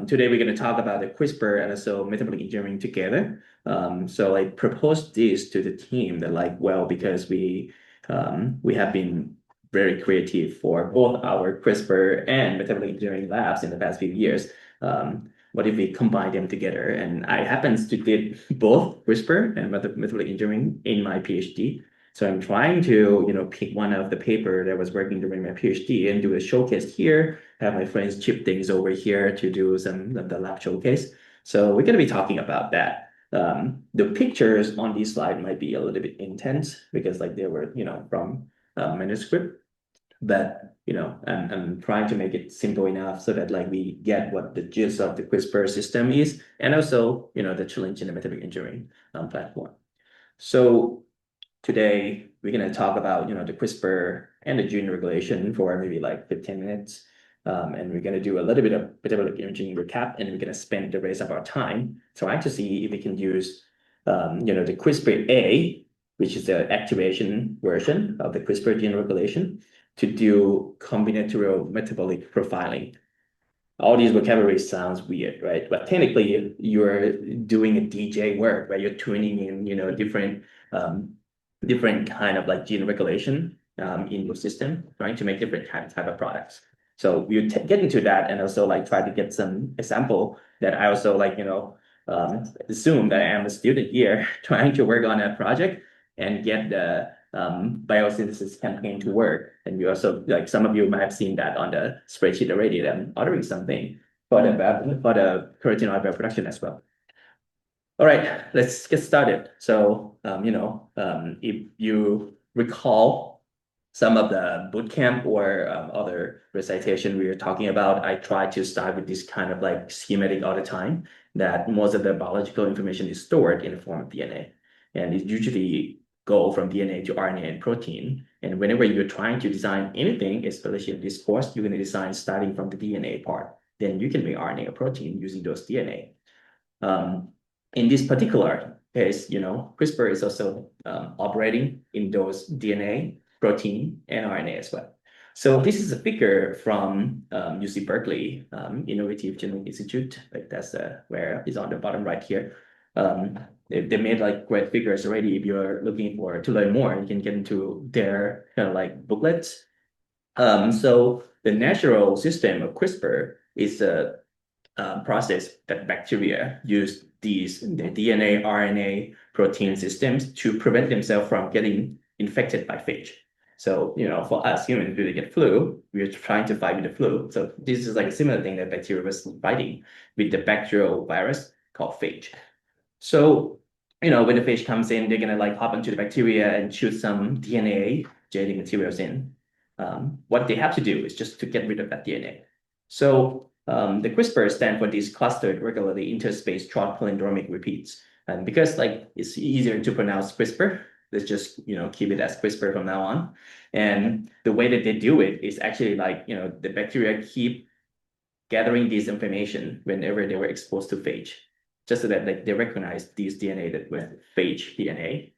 Today we're going to talk about the CRISPR and also metabolic engineering together. So I proposed this to the team that because we have been very creative for both our CRISPR and metabolic engineering labs in the past few years. What if we combine them together? And I happen to did both CRISPR and metabolic engineering in my PhD. So I'm trying to, pick one of the paper that was working during my PhD and do a showcase here, have my friends chip things over here to do some of the lab showcase. So we're going to be talking about that. The pictures on this slide might be a little bit intense because they were, from manuscript. But I'm trying to make it simple enough so that we get what the gist of the CRISPR system is, and also the challenge in the metabolic engineering platform. So today we're going to talk about the CRISPR and the gene regulation for maybe 15 minutes, and we're going to do a little bit of metabolic engineering recap, and we're going to spend the rest of our time trying to see if we can use the CRISPR-A, which is the activation version of the CRISPR gene regulation, to do combinatorial metabolic profiling. All these vocabularies sounds weird, right? But technically, you're doing a DJ work, right? You're tuning in, different kind of gene regulation in your system, trying to make different type of products. So we'll get into that and also try to get some example that I also assume that I am a student here trying to work on a project and get the biosynthesis campaign to work. And you also, some of you might have seen that on the spreadsheet already, that I'm ordering something for the carotenoid bioproduction as well. All right, let's get started. So, if you recall some of the bootcamp or other recitation we were talking about, I try to start with this kind of schematic all the time, that most of the biological information is stored in the form of DNA. And it usually go from DNA to RNA and protein. And whenever you're trying to design anything, especially in this course, you're going to design starting from the DNA part. Then you can make RNA or protein using those DNA. In this particular case, CRISPR is also operating in those DNA, protein, and RNA as well. So this is a figure from UC Berkeley Innovative Genomics Institute. That's where it's on the bottom right here. They made great figures already. If you're looking to learn more, you can get into their booklets. So the natural system of CRISPR is a process that bacteria use the DNA, RNA, protein systems to prevent themselves from getting infected by phage. So, for us humans, when we get flu, we're trying to fight with the flu. So this is a similar thing that bacteria was fighting with the bacterial virus called phage. So, when the phage comes in, they're going to hop into the bacteria and shoot some DNA genetic materials in. What they have to do is just to get rid of that DNA. So the CRISPR stands for these clustered regularly interspaced short palindromic repeats. And because it's easier to pronounce CRISPR, let's just keep it as CRISPR from now on. And the way that they do it is actually the bacteria keep gathering this information whenever they were exposed to phage, just so that they recognize these DNA that were phage DNA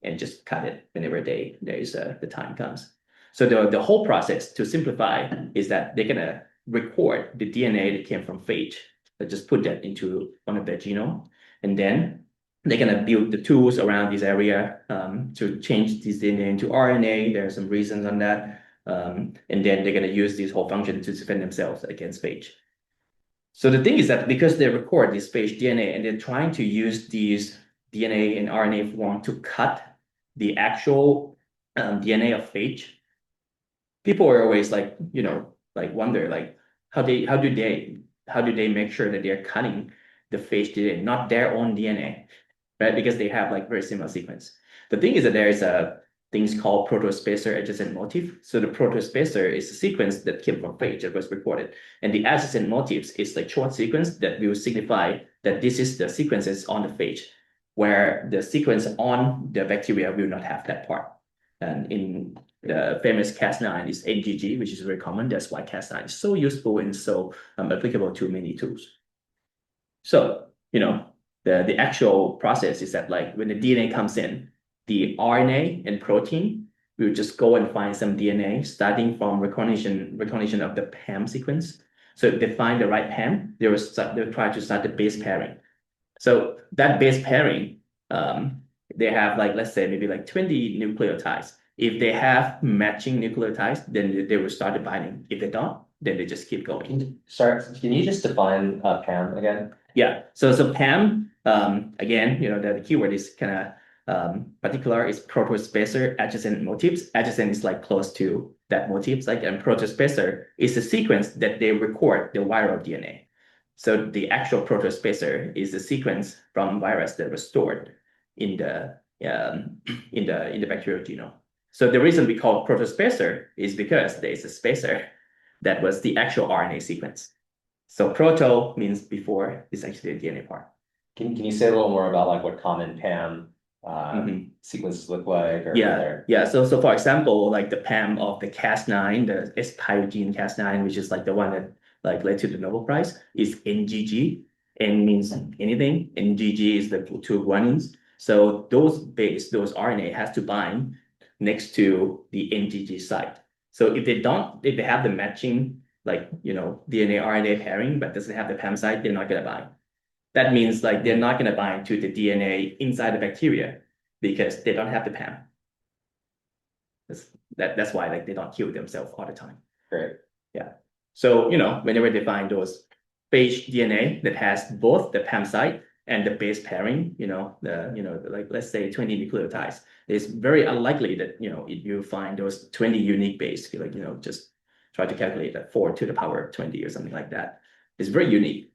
and just cut it whenever the time comes. So the whole process, to simplify, is that they're gonna record the DNA that came from phage. They just put that into one of their genome, and then they're gonna build the tools around this area to change this DNA into RNA. There are some reasons on that, and then they're gonna use this whole function to defend themselves against phage. So the thing is that because they record this phage DNA and they're trying to use these DNA and RNA form to cut the actual DNA of phage, people are always wonder how do they make sure that they're cutting the phage DNA, not their own DNA, right? Because they have very similar sequence. The thing is that there is things called protospacer adjacent motif. So the protospacer is a sequence that came from phage that was recorded, and the adjacent motifs is short sequence that will signify that this is the sequences on the phage, where the sequence on the bacteria will not have that part. And in the famous Cas9 is AGG, which is very common. That's why Cas9 is so useful and so applicable to many tools. So the actual process is that when the DNA comes in, the RNA and protein will just go and find some DNA starting from recognition of the PAM sequence. So if they find the right PAM, they'll try to start the base pairing. So that base pairing, they have like, let's say maybe like 20 nucleotides. If they have matching nucleotides, then they will start the binding. If they don't, then they just keep going. Sorry, can you just define PAM again? Yeah. So PAM, again, the keyword is kind of particular is protospacer adjacent motifs. Adjacent is like close to that motifs, like, and protospacer is the sequence that they record the viral DNA. So the actual protospacer is the sequence from virus that was stored in the bacterial genome. So the reason we call protospacer is because there is a spacer that was the actual RNA sequence. So proto means before, is actually the DNA part. Can you say a little more about like what common PAM sequences look like? Yeah. So for example, like the PAM of the Cas9, the S-pyogene Cas9, which is like the one that like led to the Nobel Prize, is NGG. N means anything. NGG is the two guanines. So those RNA has to bind next to the NGG site. So if they have the matching like DNA RNA pairing, but doesn't have the PAM site, they're not gonna bind. That means like they're not gonna bind to the DNA inside the bacteria because they don't have the PAM. That's why like they don't kill themselves all the time. Great. Yeah. So whenever they find those phage DNA that has both the PAM site and the base pairing, like let's say 20 nucleotides, it's very unlikely that if you find those 20 unique base, like just try to calculate that 4 to the power of 20 or something like that. It's very unique.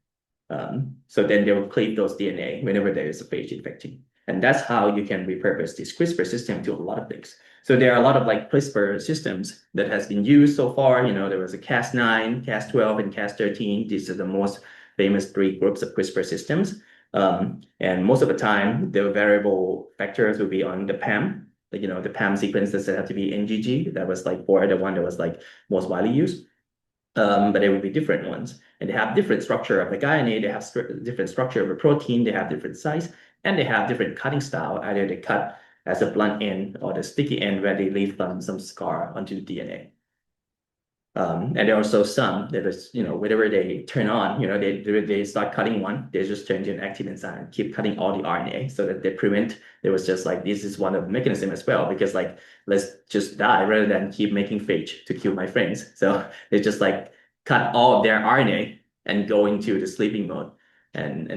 So then they will cleave those DNA whenever there is a phage infecting. And that's how you can repurpose this CRISPR system to a lot of things. So there are a lot of like CRISPR systems that has been used so far. There was a Cas9, Cas12, and Cas13. These are the most famous 3 groups of CRISPR systems. And most of the time, the variable vectors will be on the PAM. Like, the PAM sequence doesn't have to be NGG. That was like for the one that was like most widely used. But they will be different ones. And they have different structure of the guanine, they have different structure of a protein, they have different size, and they have different cutting style. Either they cut as a blunt end or the sticky end where they leave some scar onto the DNA. And there are also some that is, whenever they turn on, they start cutting one, they just turn to an active enzyme and keep cutting all the RNA so that they prevent, there was just like, this is one of the mechanism as well, because like, let's just die rather than keep making phage to kill my friends. So they just like cut all of their RNA and go into the sleeping mode and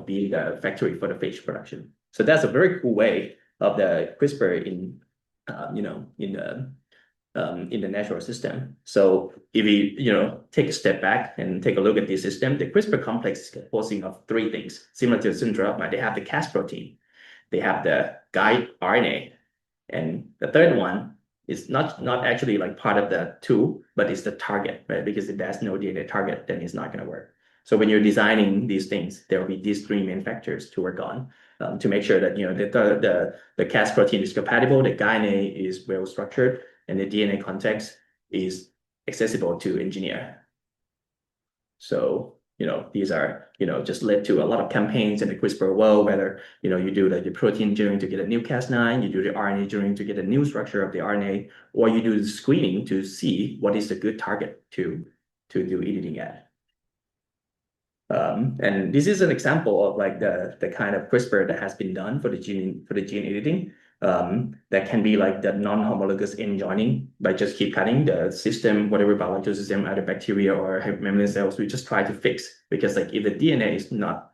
be the factory for the phage production. So that's a very cool way of the CRISPR in the natural system. So if you take a step back and take a look at this system, the CRISPR complex is composing of 3 things, similar to the syndrome. They have the Cas protein, they have the guide RNA, and the third one is not actually like part of the tool, but it's the target, right? Because if there's no DNA target, then it's not going to work. So when you're designing these things, there will be these 3 main factors to work on to make sure that the Cas protein is compatible, the guanine is well structured, and the DNA context is accessible to engineer. So, these are, just led to a lot of campaigns in the CRISPR world, whether, you do like the protein engineering to get a new Cas9, you do the RNA engineering to get a new structure of the RNA, or you do the screening to see what is a good target to do editing at. And this is an example of like the kind of CRISPR that has been done for the gene editing. That can be like the non-homologous end joining by just keep cutting the system, whatever biological system, either bacteria or mammalian cells, we just try to fix, because like if the DNA is not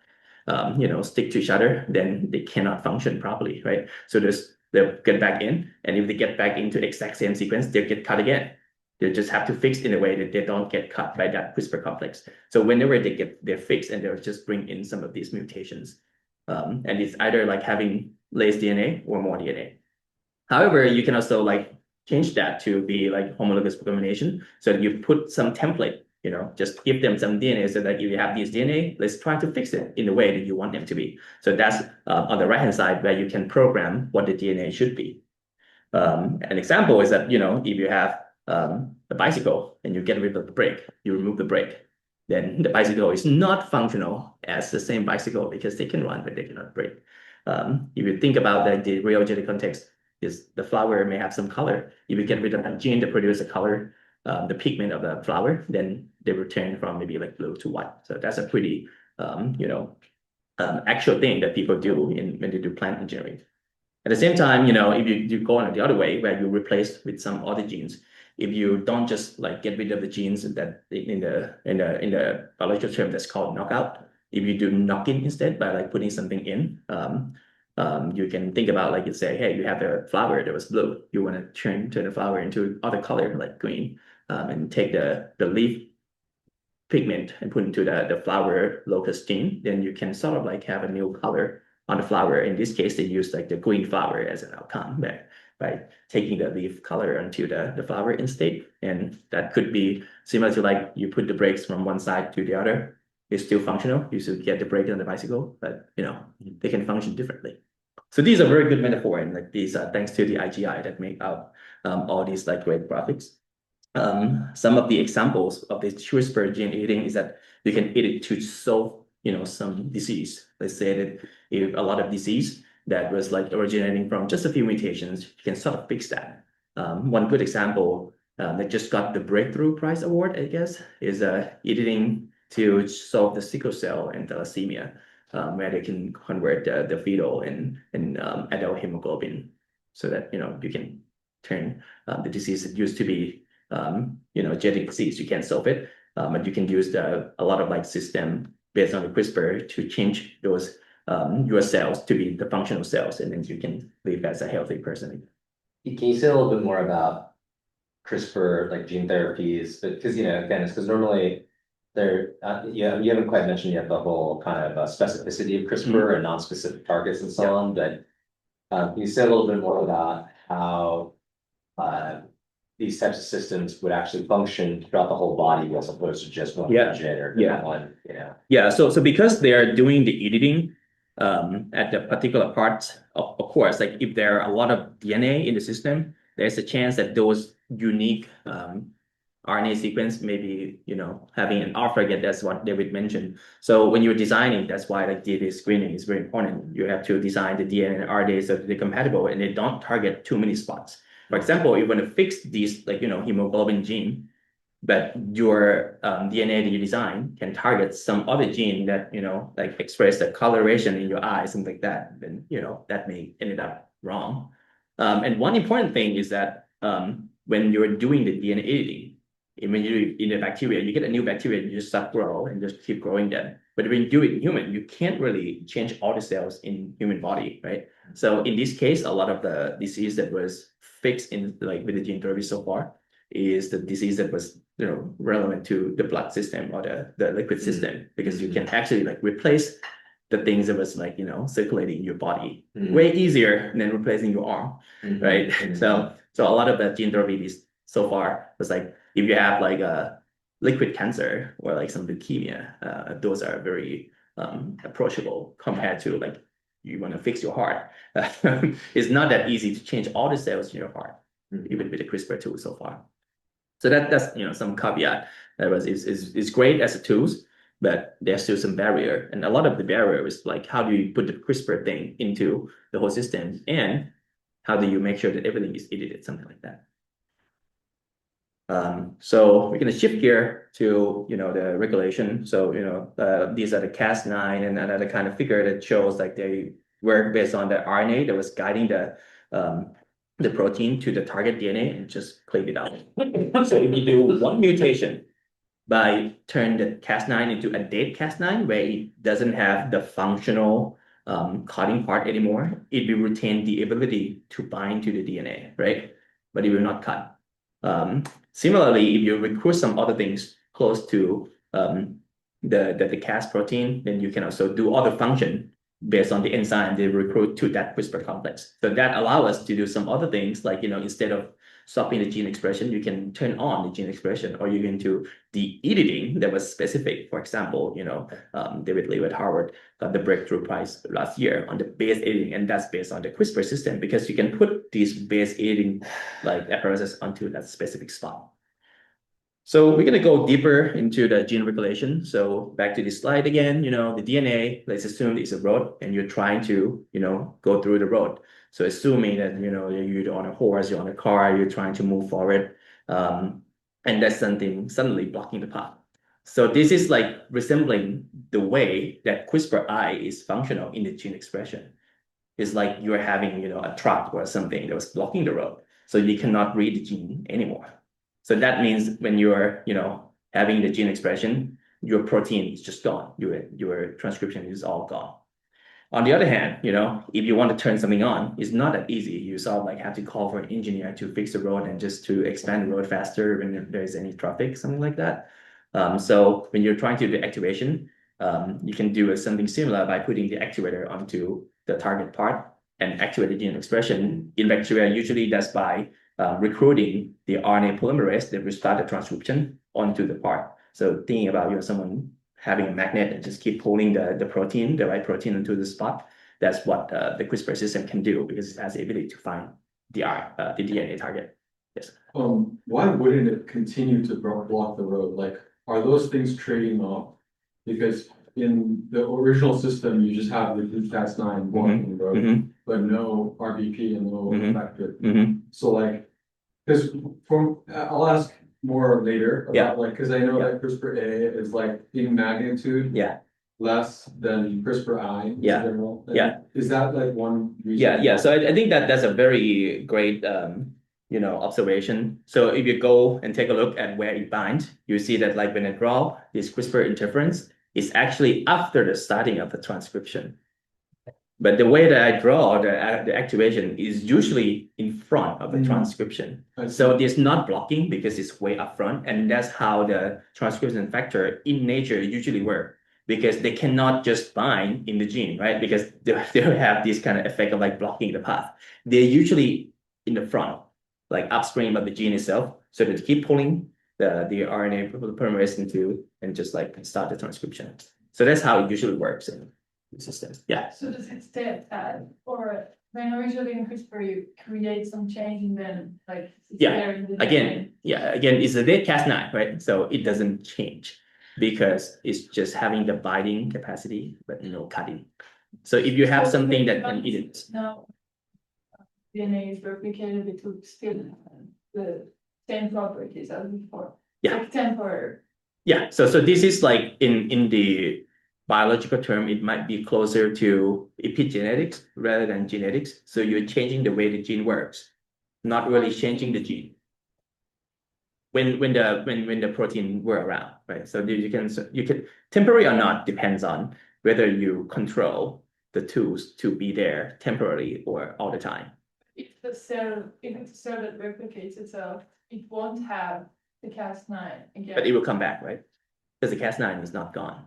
stick to each other, then they cannot function properly, right? So they'll get back in, and if they get back into the exact same sequence, they'll get cut again. They just have to fix in a way that they don't get cut by that CRISPR complex. So whenever they get their fix, and they'll just bring in some of these mutations. And it's either like having less DNA or more DNA. However, you can also like change that to be like homologous recombination. So that you put some template, just give them some DNA so that if you have this DNA, let's try to fix it in the way that you want them to be. So that's on the right-hand side where you can program what the DNA should be. An example is that, if you have a bicycle and you get rid of the brake, you remove the brake, then the bicycle is not functional as the same bicycle because they can run, but they cannot brake. If you think about the real genetic context, is the flower may have some color. If you get rid of that gene that produces a color, the pigment of the flower, then they will turn from maybe like blue to white. So that's a pretty actual thing that people do when they do plant engineering. At the same time, if you go on the other way where you replace with some other genes, if you don't just like get rid of the genes that in the biological term that's called knockout, if you do knocking instead by like putting something in, you can think about like you say, hey, you have a flower that was blue, you want to turn the flower into other color like green, and take the leaf pigment and put into the flower locus gene, then you can sort of like have a new color on the flower. In this case, they use like the green flower as an outcome by taking the leaf color onto the flower instead. And that could be similar to like you put the brakes from one side to the other. It's still functional. You should get the brake on the bicycle, but they can function differently. So these are very good metaphor, and like these are thanks to the IGI that make out all these like great graphics. Some of the examples of this CRISPR gene editing is that you can edit to solve, some disease. Let's say that if a lot of disease that was like originating from just a few mutations, you can sort of fix that. One good example that just got the Breakthrough Prize Award, I guess, is editing to solve the sickle cell and thalassemia, where they can convert the fetal and adult hemoglobin so that, you can turn the disease that used to be genetic disease, you can't solve it, but you can use a lot of like system based on the CRISPR to change those your cells to be the functional cells, and then you can live as a healthy person. Can you say a little bit more about CRISPR, like gene therapies? Because again, it's because normally you haven't quite mentioned yet the whole kind of specificity of CRISPR and non-specific targets and so on. But can you say a little bit more about how these types of systems would actually function throughout the whole body as opposed to just one region or one, Yeah, so because they are doing the editing at the particular parts, of course, like if there are a lot of DNA in the system, there's a chance that those unique RNA sequence maybe, having an off target. That's what David mentioned. So when you're designing, that's why like DNA screening is very important. You have to design the DNA and RNA so that they're compatible and they don't target too many spots. For example, you want to fix these like, hemoglobin gene, but your DNA that you design can target some other gene that, like express the coloration in your eyes, something like that, then, that may end up wrong. And one important thing is that when you're doing the DNA editing, when you in the bacteria, you get a new bacteria, you just start grow and just keep growing them. But when you do it in human, you can't really change all the cells in human body, right? So in this case, a lot of the disease that was fixed in like with the gene therapy so far is the disease that was relevant to the blood system or the liquid system, because you can actually like replace the things that was like circulating in your body way easier than replacing your arm, right? So a lot of the gene therapies so far was like if you have like a liquid cancer or like some leukemia, those are very approachable compared to like you want to fix your heart. It's not that easy to change all the cells in your heart, even with the CRISPR tool so far. So that's some caveat that is great as a tools, but there's still some barrier, and a lot of the barrier is like how do you put the CRISPR thing into the whole system, and how do you make sure that everything is edited, something like that. So we're going to shift gear to the regulation. So these are the Cas9 and another kind of figure that shows like they work based on the RNA that was guiding the protein to the target DNA and just cleave it out. So if you do one mutation by turn the Cas9 into a dead Cas9 where it doesn't have the functional cutting part anymore, it will retain the ability to bind to the DNA, right? But it will not cut. Similarly, if you recruit some other things close to the Cas protein, then you can also do other function based on the enzyme they recruit to that CRISPR complex. So that allows us to do some other things like, instead of stopping the gene expression, you can turn on the gene expression, or you can do the editing that was specific. For example, David Liu at Harvard got the Breakthrough Prize last year on the base editing, and that's based on the CRISPR system because you can put these base editing like apparatus onto that specific spot. So we're going to go deeper into the gene regulation. So back to this slide again, the DNA, let's assume it's a road and you're trying to, go through the road. So assuming that, you're on a horse, you're on a car, you're trying to move forward. and that's something suddenly blocking the path. So this is like resembling the way that CRISPR-I is functional in the gene expression. It's like you're having, a truck or something that was blocking the road, so you cannot read the gene anymore. So that means when you're, having the gene expression, your protein is just gone. Your transcription is all gone. On the other hand, if you want to turn something on, it's not that easy. You sort of like have to call for an engineer to fix the road and just to expand the road faster when there's any traffic, something like that. So when you're trying to do the activation, you can do something similar by putting the activator onto the target part and activate the gene expression. In bacteria, usually that's by recruiting the RNA polymerase that will start the transcription onto the part. So thinking about someone having a magnet and just keep pulling the protein, the right protein into the spot. That's what the CRISPR system can do because it has the ability to find the DNA target. Yes. Why wouldn't it continue to block the road? Like, are those things trading off? Because in the original system, you just have the Cas9 blocking the road, but no RBP and no effector. So like, because I'll ask more later about because I know that CRISPR-A is like in magnitude less than CRISPR-I in general. Is that like one reason? Yeah. So I think that's a very great observation. So if you go and take a look at where it binds, you see that like when I draw this CRISPR interference, it's actually after the starting of the transcription. But the way that I draw the activation is usually in front of the transcription. So there's not blocking because it's way up front. And that's how the transcription factor in nature usually work, because they cannot just bind in the gene, right? Because they have this kind of effect of like blocking the path. They're usually in the front, like upstream of the gene itself. So they keep pulling the RNA polymerase into and just like start the transcription. So that's how it usually works in the system. Yeah. So does it stay at or when originally in CRISPR you create some change and then like it's there in the again it's a dead Cas9, right? So it doesn't change because it's just having the binding capacity but no cutting. So if you have something that can eat it. Now DNA is replicated, it will still the same properties as before. Yeah. Like temporary. Yeah. So this is like in the biological term, it might be closer to epigenetics rather than genetics. So you're changing the way the gene works, not really changing the gene. When the protein were around, right? So you can temporary or not depends on whether you control the tools to be there temporarily or all the time. If it's a cell that replicates itself, it won't have the Cas9 again. But it will come back, right? Because the Cas9 is not gone.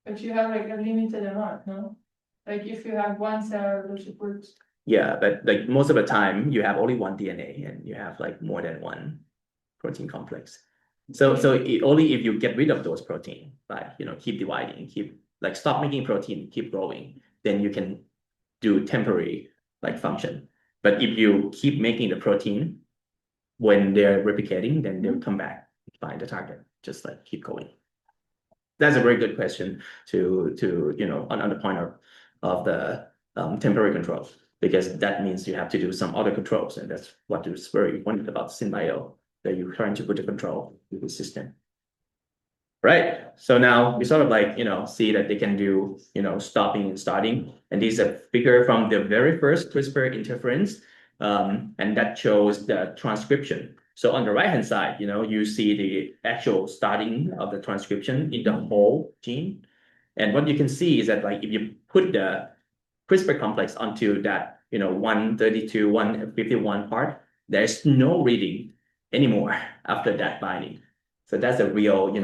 But you have like a limited amount, no? Like if you have one cell that supports. Yeah, but like most of the time you have only one DNA and you have like more than one protein complex. So only if you get rid of those protein, like keep dividing, stop making protein, keep growing, then you can do temporary like function. But if you keep making the protein when they're replicating, then they'll come back, find the target, just like keep going. That's a very good question to on the point of the temporary controls, because that means you have to do some other controls, and that's what is very important about SynBio, that you're trying to put the control in the system. Right. So now we sort of like see that they can do stopping and starting, and these are figure from the very first CRISPR interference, and that shows the transcription. So on the right-hand side, you see the actual starting of the transcription in the whole gene. And what you can see is that like if you put the CRISPR complex onto that, 132, 151 part, there's no reading anymore after that binding. So that's a real,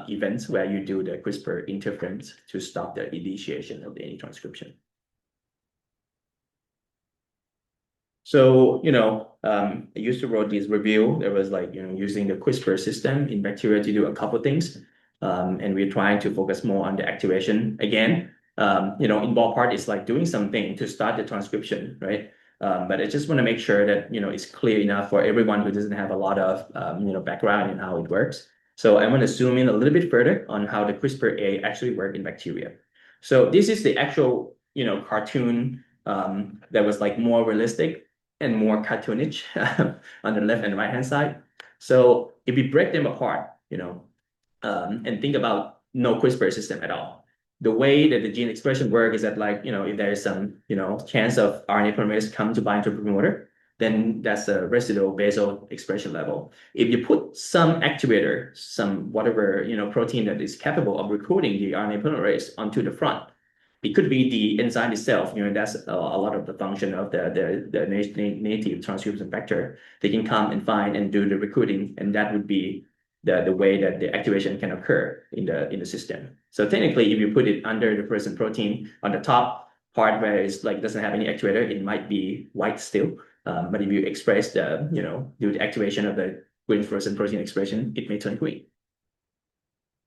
event where you do the CRISPR interference to stop the initiation of any transcription. So, I used to write this review. There was like, using the CRISPR system in bacteria to do a couple of things. And we're trying to focus more on the activation. Again, in ballpark, it's like doing something to start the transcription, right? But I just want to make sure that, it's clear enough for everyone who doesn't have a lot of, background in how it works. So I want to zoom in a little bit further on how the CRISPR-A actually work in bacteria. So this is the actual, cartoon that was like more realistic. and more cartoonish on the left and right hand side. So if we break them apart, and think about no CRISPR system at all, the way that the gene expression work is that if there is some, chance of RNA polymerase come to bind to a promoter, then that's a residual basal expression level. If you put some activator, some whatever, protein that is capable of recruiting the RNA polymerase onto the front, it could be the enzyme itself, that's a lot of the function of the native transcription factor. They can come and find and do the recruiting, and that would be the way that the activation can occur in the system. So technically, if you put it under the fluorescent protein on the top part where it's doesn't have any actuator, it might be white still. But if you express do the activation of the green fluorescent protein expression, it may turn green.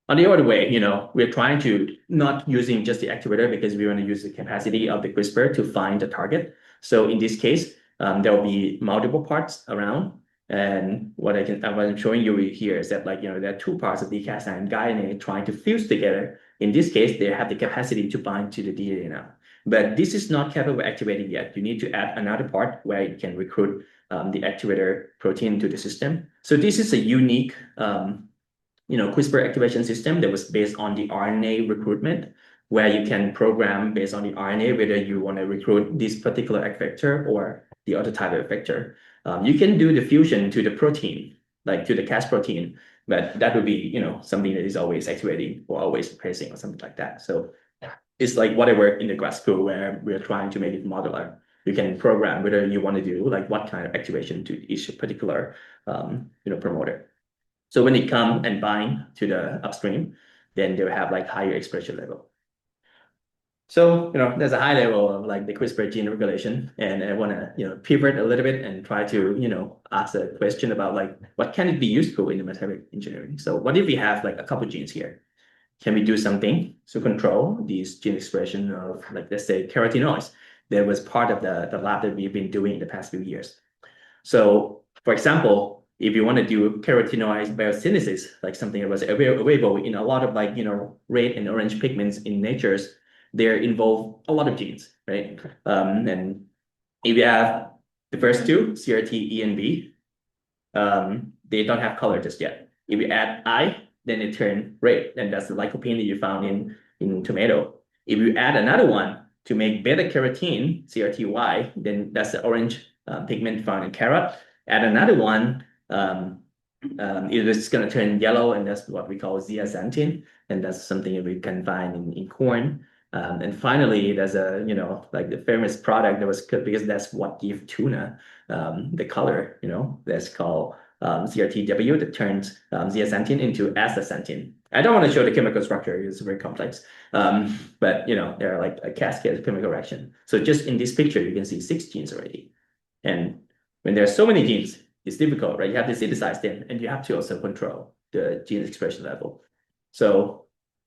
On the other way, we're trying to not using just the activator because we want to use the capacity of the CRISPR to find the target. So in this case, there will be multiple parts around. And what I'm showing you here is that there are two parts of the Cas9 and guanine trying to fuse together. In this case, they have the capacity to bind to the DNA now. But this is not capable of activating yet. You need to add another part where it can recruit the activator protein to the system. So this is a unique CRISPR activation system that was based on the RNA recruitment, where you can program based on the RNA whether you want to recruit this particular effector or the other type of effector. You can do the fusion to the protein, like to the Cas protein, but that would be something that is always activating or always replacing or something like that. So it's like whatever in the grad school where we're trying to make it modular. You can program whether you want to do what kind of activation to each particular promoter. So when it come and bind to the upstream, then they'll have higher expression level. So, there's a high level of the CRISPR gene regulation, and I want to, pivot a little bit and try to, ask a question about what can it be useful in the metabolic engineering? So what if we have a couple genes here? Can we do something to control these gene expression of let's say carotenoids that was part of the lab that we've been doing in the past few years? So for example, if you want to do carotenoid biosynthesis, something that was available in a lot of red and orange pigments in natures, they involve a lot of genes, right? And if you have the first two, CRT, E, and B, they don't have color just yet. If you add I, then it turns red, and that's the lycopene that you found in tomato. If you add another one to make beta carotene, CRTY, then that's the orange pigment found in carrot. Add another one, it is going to turn yellow, and that's what we call zeaxanthin, and that's something that we can find in corn. And finally, there's the famous product that was because that's what gives tuna the color, that's called CRTW, that turns zeaxanthin into astaxanthin. I don't want to show the chemical structure; it's very complex. But there are a cascade of chemical reaction. So just in this picture, you can see 6 genes already. And when there are so many genes, it's difficult, right? You have to synthesize them, and you have to also control the gene expression level. So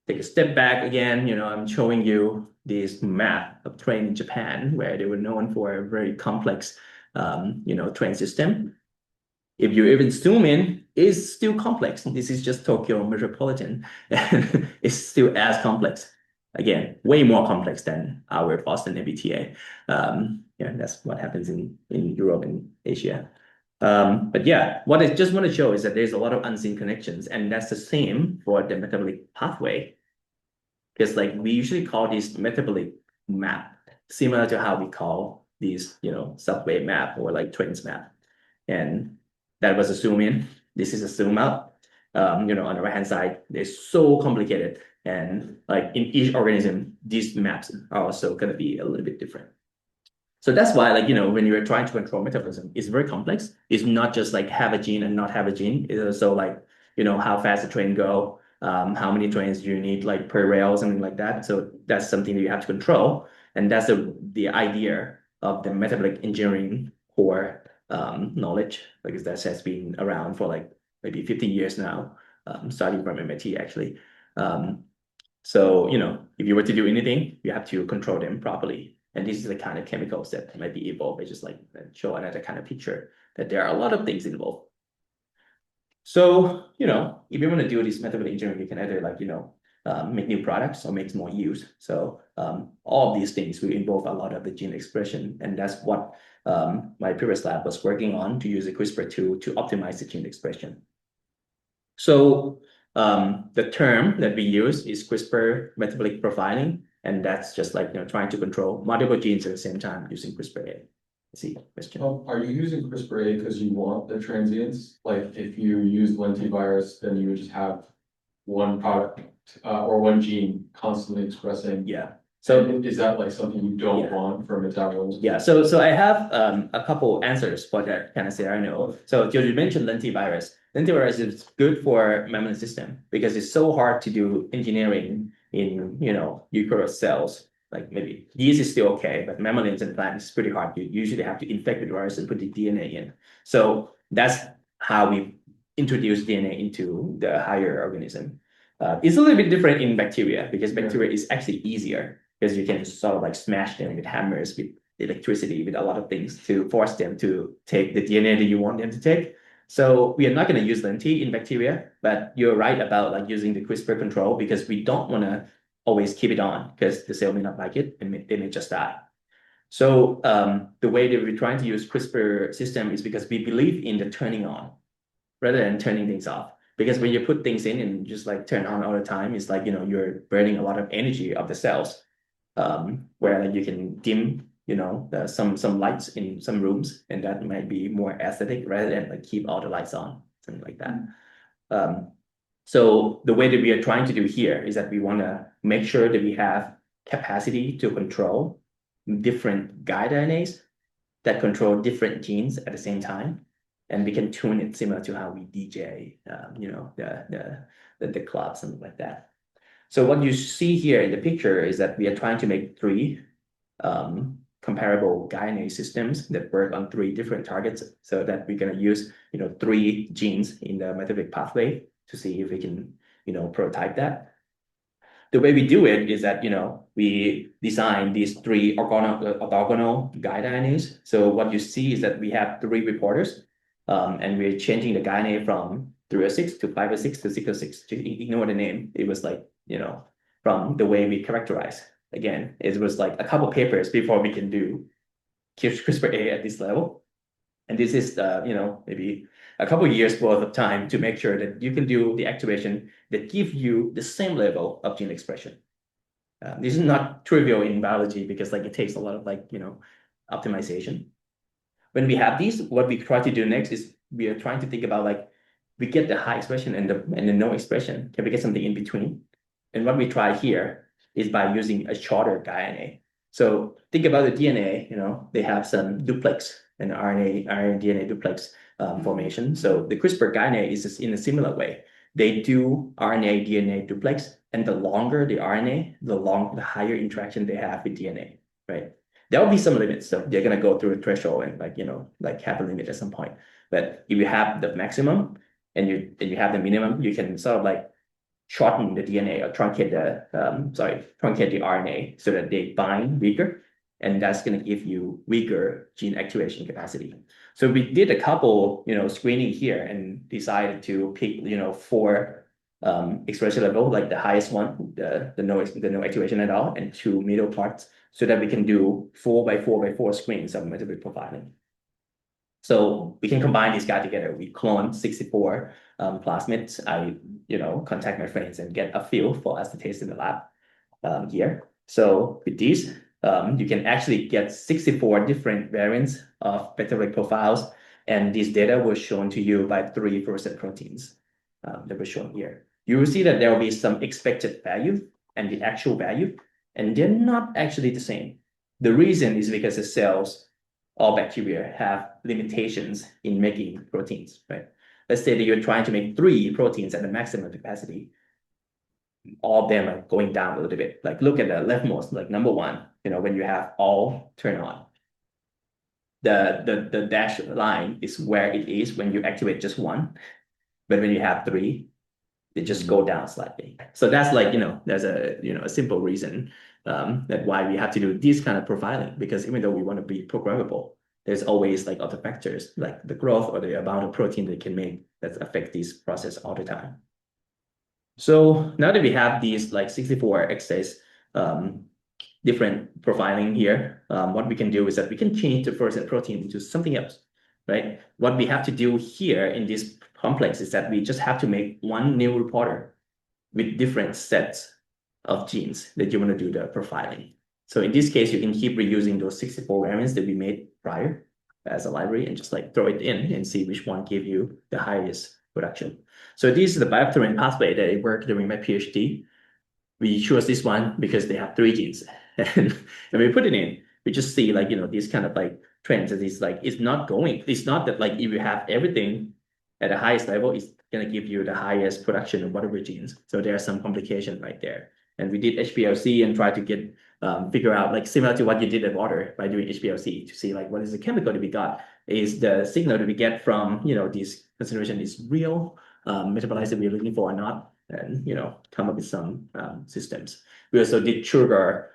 take a step back again. I'm showing you this map of train in Japan, where they were known for a very complex, train system. If you even zoom in, it's still complex. This is just Tokyo metropolitan. It's still as complex. Again, way more complex than our Boston MBTA. That's what happens in Europe and Asia. But yeah, what I just want to show is that there's a lot of unseen connections, and that's the same for the metabolic pathway. Because we usually call this metabolic map, similar to how we call these, subway map or trains map. And that was a zoom in. This is a zoom out. On the right hand side, they're so complicated. And in each organism, these maps are also going to be a little bit different. So that's why, when you're trying to control metabolism, it's very complex. It's not just have a gene and not have a gene. It's also how fast the train go, how many trains do you need per rail, something like that. So that's something that you have to control. And that's the idea of the metabolic engineering core knowledge, because that has been around for maybe 50 years now, starting from MIT actually. So, if you were to do anything, you have to control them properly. And this is the kind of chemicals that might be involved. I just show another kind of picture that there are a lot of things involved. So, if you want to do this metabolic engineering, you can either make new products or make more use. So all of these things will involve a lot of the gene expression, and that's what my previous lab was working on to use a CRISPR to optimize the gene expression. So the term that we use is CRISPR metabolic profiling, and that's just like trying to control multiple genes at the same time using CRISPR-A. See question. Are you using CRISPR-A because you want the transients? Like if you use lentivirus, then you would just have one product or one gene constantly expressing. Yeah. So is that like something you don't want for metabolism? Yeah. So I have a couple answers for that kind of scenario. So you mentioned lentivirus. Lentivirus is good for mammalian system because it's so hard to do engineering in eukaryotic cells. Like maybe yeast is still okay, but mammalians and plants is pretty hard. You usually have to infect with virus and put the DNA in. So that's how we introduce DNA into the higher organism. It's a little bit different in bacteria because bacteria is actually easier because you can sort of like smash them with hammers, with electricity, with a lot of things to force them to take the DNA that you want them to take. So we are not going to use lenti in bacteria, but you're right about like using the CRISPR control because we don't want to always keep it on because the cell may not like it and they may just die. So the way that we're trying to use CRISPR system is because we believe in the turning on rather than turning things off. Because when you put things in and just like turn on all the time, it's like you're burning a lot of energy of the cells. Where like you can dim some lights in some rooms, and that might be more aesthetic rather than like keep all the lights on, something like that. So the way that we are trying to do here is that we want to make sure that we have capacity to control different guide RNAs that control different genes at the same time, and we can tune it similar to how we DJ, the club, something like that. So what you see here in the picture is that we are trying to make three comparable guide systems that work on three different targets, so that we're going to use three genes in the metabolic pathway to see if we can prototype that. The way we do it is that we design these three orthogonal guide RNAs. So what you see is that we have three reporters, and we're changing the guide from 306 to 506 to 606. Just ignore the name. It was like from the way we characterize. Again, it was like a couple papers before we can do CRISPR-A at this level. And this is, maybe a couple of years worth of time to make sure that you can do the activation that give you the same level of gene expression. This is not trivial in biology because like it takes a lot of optimization. When we have these, what we try to do next is we are trying to think about like we get the high expression and the no expression. Can we get something in between? And what we try here is by using a shorter guide RNA. So think about the DNA, they have some duplex and RNA DNA duplex formation. So the CRISPR guide RNA is just in a similar way. They do RNA DNA duplex, and the longer the RNA, the higher interaction they have with DNA, right? There will be some limits, so they're gonna go through a threshold and have a limit at some point. But if you have the maximum and you have the minimum, you can sort of shorten the DNA or truncate the RNA so that they bind weaker, and that's going to give you weaker gene activation capacity. So we did a couple, screening here and decided to pick, 4 expression level, like the highest one, the no activation at all, and 2 middle parts, so that we can do 4 by 4 by 4 screens of metabolic profiling. So we can combine these guys together. We clone 64 plasmids. I, contact my friends and get a few for us to taste in the lab here. So with these, you can actually get 64 different variants of metabolic profiles. And this data was shown to you by 3 fluorescent proteins that were shown here. You will see that there will be some expected value and the actual value, and they're not actually the same. The reason is because the cells, all bacteria, have limitations in making proteins, right? Let's say that you're trying to make 3 proteins at the maximum capacity. All of them are going down a little bit. Like look at the leftmost, like number 1, when you have all turn on. The dashed line is where it is when you activate just 1. But when you have 3, they just go down slightly. So that's there's a simple reason that why we have to do this kind of profiling, because even though we want to be programmable, there's always other factors like the growth or the amount of protein they can make that affect this process all the time. So now that we have these 64 excess different profiling here. What we can do is that we can change the fluorescent protein into something else, right? What we have to do here in this complex is that we just have to make one new reporter with different sets of genes that you want to do the profiling. So in this case, you can keep reusing those 64 variants that we made prior as a library and just like throw it in and see which one gave you the highest production. So this is the bioactin pathway that I worked during my PhD. We chose this one because they have 3 genes. And when we put it in, we just see like, these kind of like trends. And it's like, it's not that like if you have everything at the highest level, it's going to give you the highest production of whatever genes. So there are some complications right there. And we did HPLC and try to get figure out like similar to what you did at water by doing HPLC to see like what is the chemical that we got. Is the signal that we get from this concentration is real metabolites that we're looking for or not, and come up with some systems. We also did sugar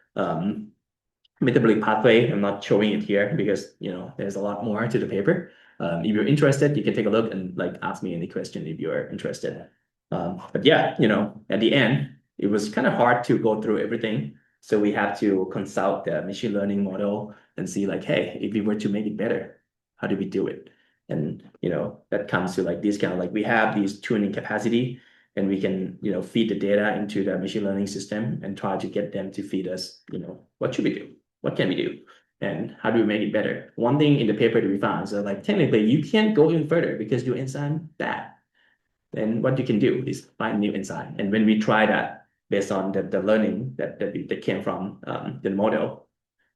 metabolic pathway. I'm not showing it here because there's a lot more to the paper. If you're interested, you can take a look and like ask me any question if you're interested. But yeah, at the end, it was kind of hard to go through everything. So we have to consult the machine learning model and see like, hey, if we were to make it better, how do we do it? And that comes to like this kind of like we have these tuning capacity and we can feed the data into the machine learning system and try to get them to feed us, what should we do? What can we do? And how do we make it better? One thing in the paper that we found, so like technically you can't go even further because your enzyme bad. Then what you can do is find new enzyme. And when we try that based on the learning that came from the model,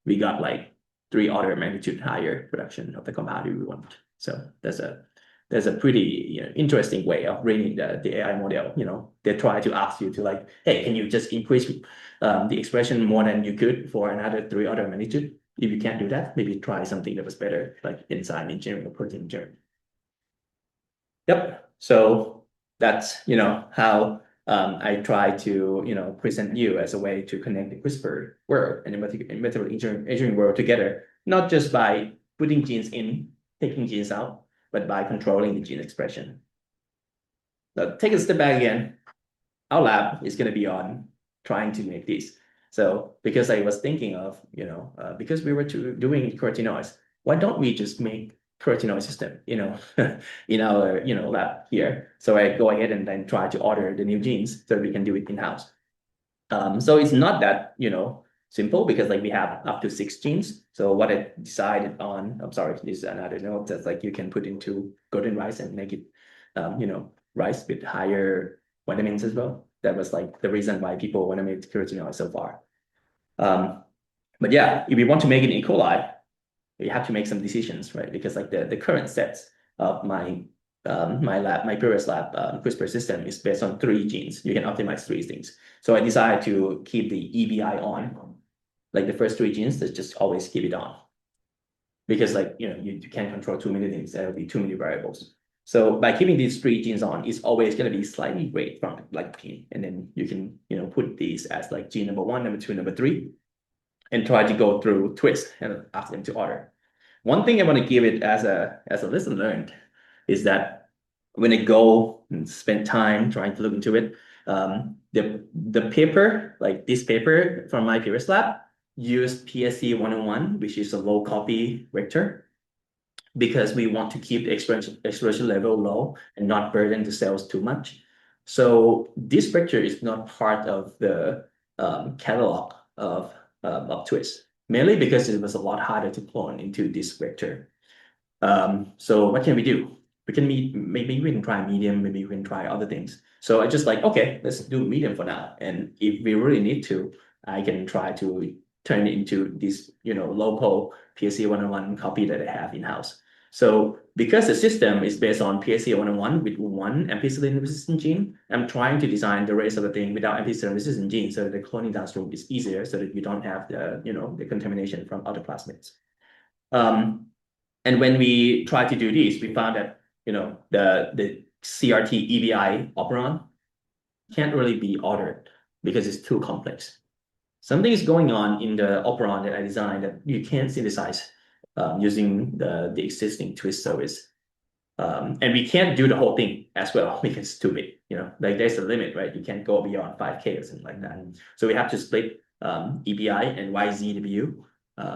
we got like 3 order of magnitude higher production of the compound we want. So there's a pretty interesting way of reading the AI model. They try to ask you to like, hey, can you just increase the expression more than you could for another 3 order of magnitude? If you can't do that, maybe try something that was better, like enzyme engineering or protein engineering. Yep. So that's how I try to present you as a way to connect the CRISPR world and the metabolic engineering world together, not just by putting genes in, taking genes out, but by controlling the gene expression. So take a step back again. Our lab is going to be on trying to make this. So because I was thinking of, because we were doing carotenoids, why don't we just make carotenoid system, in our, lab here. So I go ahead and then try to order the new genes so we can do it in-house. So it's not that, simple because like we have up to 6 genes. So what I decided on, I'm sorry, this is another note that's like you can put into golden rice and make it, rice with higher vitamins as well. That was like the reason why people want to make carotenoid so far. But yeah, if you want to make it in E. coli, you have to make some decisions, right? Because like the current sets of my previous lab CRISPR system is based on 3 genes. You can optimize 3 things. So I decided to keep the EBI on, like the first 3 genes. Let's just always keep it on, because like you can't control too many things. There will be too many variables. So by keeping these 3 genes on, it's always going to be slightly great from like gene, and then you can put these as like gene number 1, number 2, number 3. And try to go through twist and ask them to order. One thing I want to give it as a lesson learned is that when I go and spend time trying to look into it, the paper, like this paper from my previous lab, used PSC 101, which is a low copy vector, because we want to keep the expression level low and not burden the cells too much. So this vector is not part of the catalog of Twist, mainly because it was a lot harder to clone into this vector. So what can we do? Maybe we can try medium, maybe we can try other things. So I just like, okay, let's do medium for now. And if we really need to, I can try to turn it into this, local PSC 101 copy that I have in-house. So because the system is based on PSC 101 with 1 ampicillin resistant gene, I'm trying to design the rest of the thing without ampicillin resistant gene so that the cloning downstream is easier, so that you don't have the, the contamination from other plasmids. And when we try to do this, we found that, the CRT EBI operon can't really be ordered because it's too complex. Something is going on in the operon that I designed that you can't synthesize using the existing twist service. And we can't do the whole thing as well because it's too big, like there's a limit, right? You can't go beyond 5K or something like that. So we have to split EBI and YZW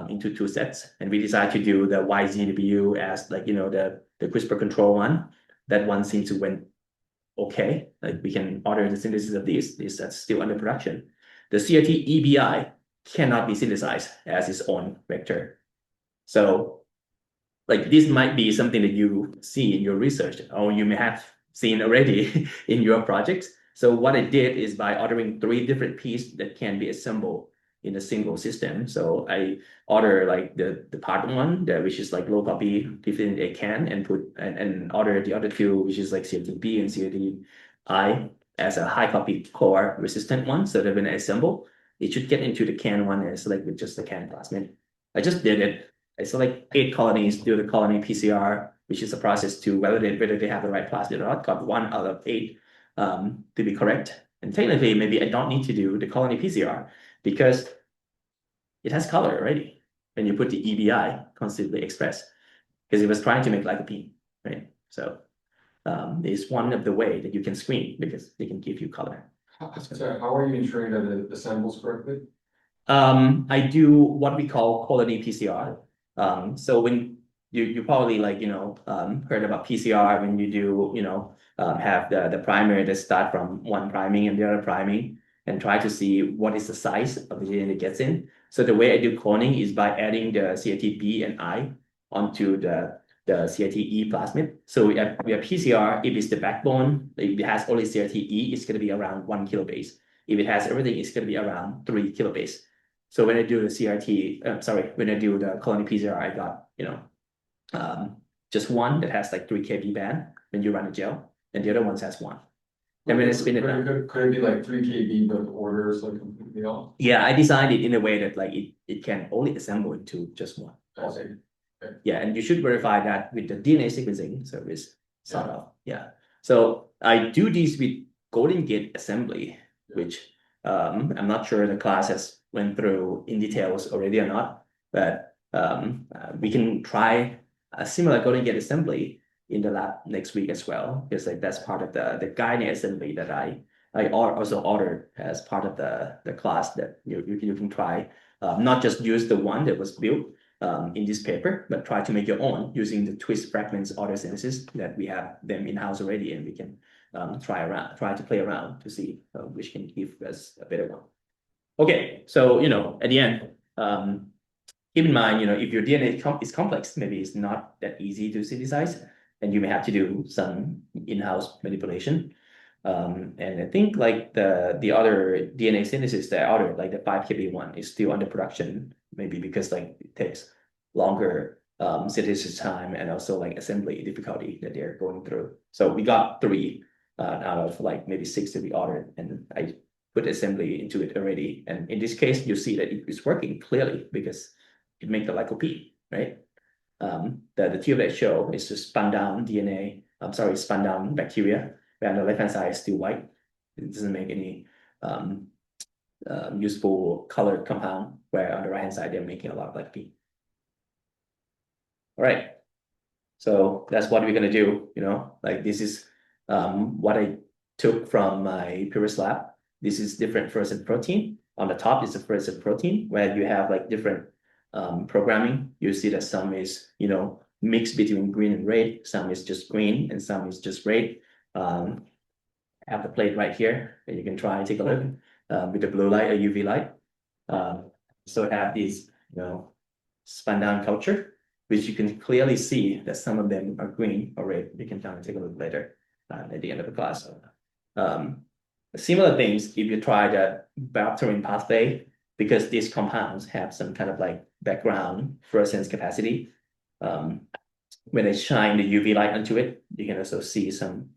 into two sets. And we decided to do the YZW as like, the CRISPR control one. That one seems to went okay. Like we can order the synthesis of these that's still under production. The CRT EBI cannot be synthesized as its own vector. So like this might be something that you see in your research, or you may have seen already in your projects. So what I did is by ordering 3 different pieces that can be assembled in a single system. So I order like the part one, which is like low copy, give it in a can and order the other 2, which is like CRT-B and CRT-I as a high copy core resistant one. So that when I assemble, it should get into the can one and select with just the can plasmid. I just did it. I select 8 colonies, do the colony PCR, which is a process to validate whether they have the right plasmid or not. Got 1 out of 8 to be correct. And technically, maybe I don't need to do the colony PCR because it has color already when you put the EBI constantly expressed, because it was trying to make lycopene, right? So it's one of the way that you can screen because they can give you color. So how are you ensuring that it assembles correctly? I do what we call colony PCR. So when you probably heard about PCR when you do, have the primer that start from one priming and the other priming and try to see what is the size of the DNA that gets in. So the way I do cloning is by adding the CRT-B and I onto the CRT-E plasmid. So we have PCR, if it's the backbone, if it has only CRT-E, it's going to be around 1 kilobase. If it has everything, it's going to be around 3 kilobase. So when I do the when I do the colony PCR, I got, just one that has like 3 kb band when you run a gel, and the other ones has 1. And when I spin it down. Could it be like 3 kb, but the order is like completely off? Yeah, I designed it in a way that like it can only assemble into just 1. I see. Okay. Yeah, and you should verify that with the DNA sequencing service, sort of. Yeah. So I do these with Golden Gate assembly, which I'm not sure the class has went through in details already or not, but we can try a similar Golden Gate assembly in the lab next week as well, because like that's part of the gyne assembly that I also ordered as part of the class that you can try. Not just use the one that was built in this paper, but try to make your own using the twist fragments auto synthesis that we have them in-house already, and we can try to play around to see which can give us a better one. Okay, so at the end, keep in mind, if your DNA is complex, maybe it's not that easy to synthesize, and you may have to do some in-house manipulation. And I think like the other DNA synthesis that I ordered, like the 5 kb one, is still under production, maybe because like it takes longer synthesis time and also like assembly difficulty that they're going through. So we got 3 out of like maybe 6 that we ordered, and I put assembly into it already. And in this case, you see that it is working clearly because it makes the lycopene, right? The tube that I show is just spun down DNA. Spun down bacteria. Where on the left-hand side is still white. It doesn't make any useful colored compound, where on the right-hand side, they're making a lot of lycopene. All right. So that's what we're going to do, like this is what I took from my previous lab. This is different fluorescent protein. On the top is the fluorescent protein, where you have like different programming. You see that some is, mixed between green and red, some is just green, and some is just red. I have the plate right here that you can try and take a look with the blue light or UV light. So I have these, spun down culture, which you can clearly see that some of them are green or red. You can come and take a look later at the end of the class. Similar things, if you try the biopterin pathway, because these compounds have some kind of like background fluorescence capacity. When I shine the UV light onto it, you can also see some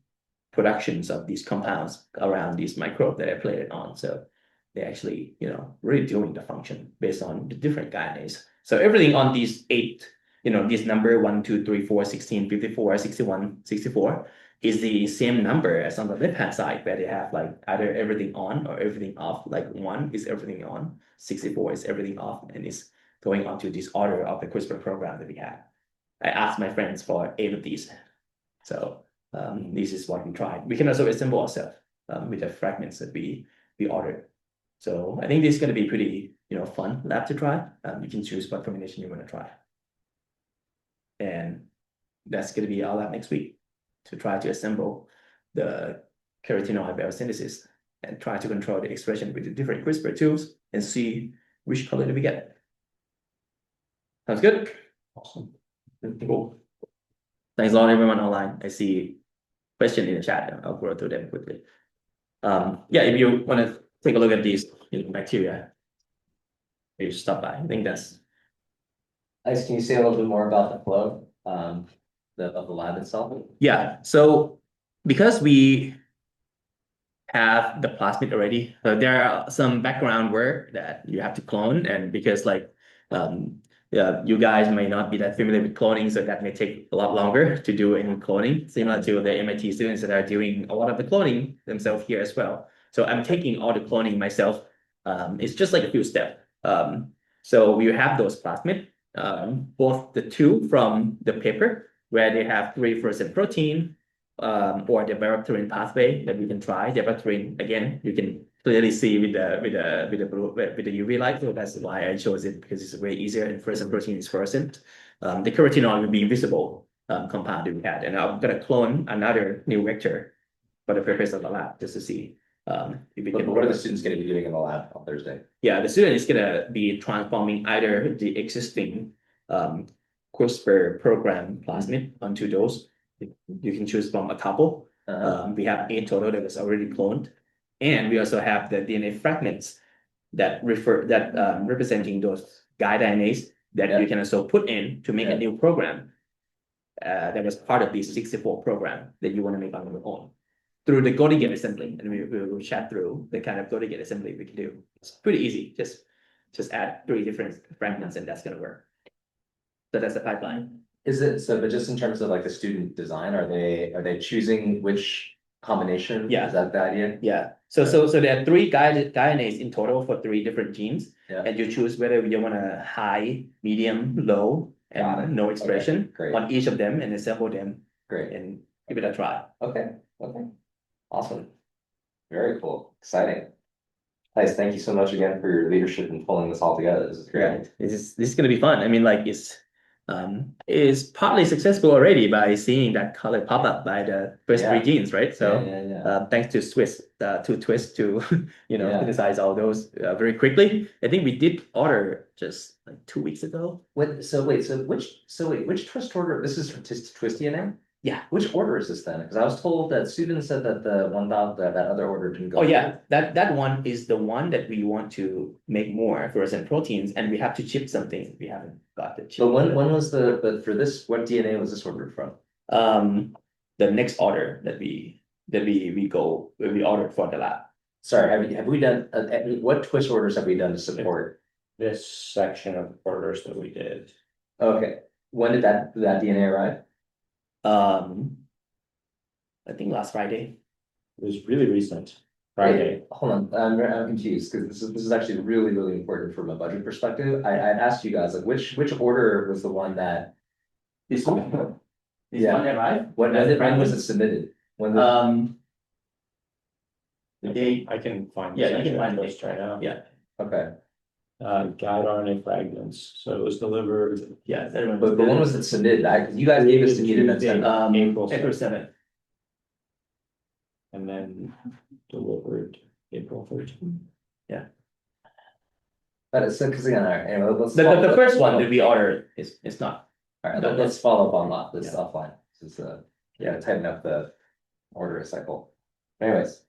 productions of these compounds around these microbe that I played it on. So they're actually, really doing the function based on the different kinase. So everything on these 8, this number 1, 2, 3, 4, 16, 54, 61, 64 is the same number as on the left-hand side, where they have like either everything on or everything off. Like 1 is everything on, 64 is everything off, and it's going on to this order of the CRISPR program that we have. I asked my friends for 8 of these. So this is what we tried. We can also assemble ourselves with the fragments that we ordered. So I think this is going to be pretty, fun lab to try. You can choose what combination you want to try. And that's going to be our lab next week to try to assemble the carotenoid biosynthesis and try to control the expression with the different CRISPR tools and see which color do we get. Sounds good? Awesome. Cool. Thanks a lot, everyone online. I see questions in the chat. I'll go through them quickly. Yeah, if you want to take a look at these bacteria, you stop by. I think that's. Can you say a little bit more about the flow of the lab itself? Yeah, so because we have the plasmid already, there are some background work that you have to clone, and because yeah, you guys may not be that familiar with cloning, so that may take a lot longer to do any cloning, similar to the MIT students that are doing a lot of the cloning themselves here as well. So I'm taking all the cloning myself. It's just like a few steps. So we have those plasmid, both the two from the paper where they have 3 fluorescent protein, or the berberine pathway that we can try. The berberine, again, you can clearly see with the UV light, so that's why I chose it, because it's way easier, and fluorescent protein is fluorescent. The carotenoid will be invisible compound that we had, and I'm gonna clone another new vector for the purpose of the lab just to see if we can. What are the students going to be doing in the lab on Thursday? Yeah, the student is gonna be transforming either the existing CRISPR program plasmid onto those. You can choose from a couple. We have 8 total that was already cloned, and we also have the DNA fragments that representing those guide RNAs that you can also put in to make a new program that was part of this 64 program that you want to make on your own through the go-to-gate assembly, and we will chat through the kind of go-to-gate assembly we can do. It's pretty easy. Just add 3 different fragments, and that's going to work. So that's the pipeline. Is it so? But just in terms of like the student design, are they choosing which combination? Yeah. Is that the idea? Yeah. So there are 3 guidanase in total for 3 different genes, and you choose whether you want a high, medium, low, and no expression on each of them, and assemble them. Great. And give it a try. Okay. Awesome. Very cool. Exciting. Nice. Thank you so much again for your leadership in pulling this all together. This is great. Right. This is going to be fun. I mean, like it's partly successful already by seeing that color pop up by the first 3 genes, right? So thanks to Twist to synthesize all those very quickly. I think we did order just like 2 weeks ago. Which twist order? This is for Twist DNA? Yeah. Which order is this then? Because I was told that students said that the one that other order didn't go. Oh yeah, that one is the one that we want to make more fluorescent proteins, and we have to chip something. We haven't got the chip. But when was but for this, what DNA was this ordered from? The next order that we ordered for the lab. Sorry, have we done what twist orders have we done to support this section of orders that we did? Okay, when did that DNA arrive? I think last Friday. It was really recent. Friday. Wait, hold on, I'm confused because this is actually really important from a budget perspective. I asked you guys like which order was the one that This one. This one arrived. When was it submitted? When the date. I can find. Yeah, you can find this right now. Yeah. Okay. Guide RNA fragments. So it was delivered. Yeah, but when was it submitted? You guys gave us the meeting that's April 7th. And then delivered April 13th. Yeah. But it's because again, all right, anyway, let's The first one that we ordered is not. All right, let's follow up on that. This is offline. This is tighten up the order cycle. Anyways.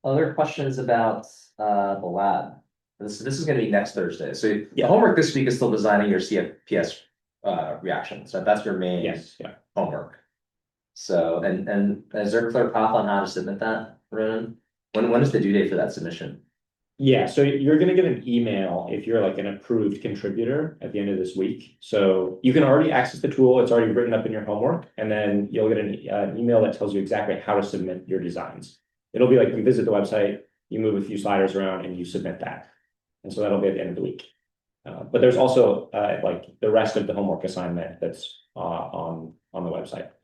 Other questions about the lab? This is going to be next Thursday. So the homework this week is still designing your CFPS reaction. So that's your main homework. So and is there a clear path on how to submit that, Ronan? When is the due date for that submission? Yeah, so you're going to get an email if you're like an approved contributor at the end of this week. So you can already access the tool. It's already written up in your homework. And then you'll get an email that tells you exactly how to submit your designs. It'll be like you visit the website, you move a few sliders around and you submit that. And so that'll be at the end of the week. But there's also like the rest of the homework assignment that's on the website.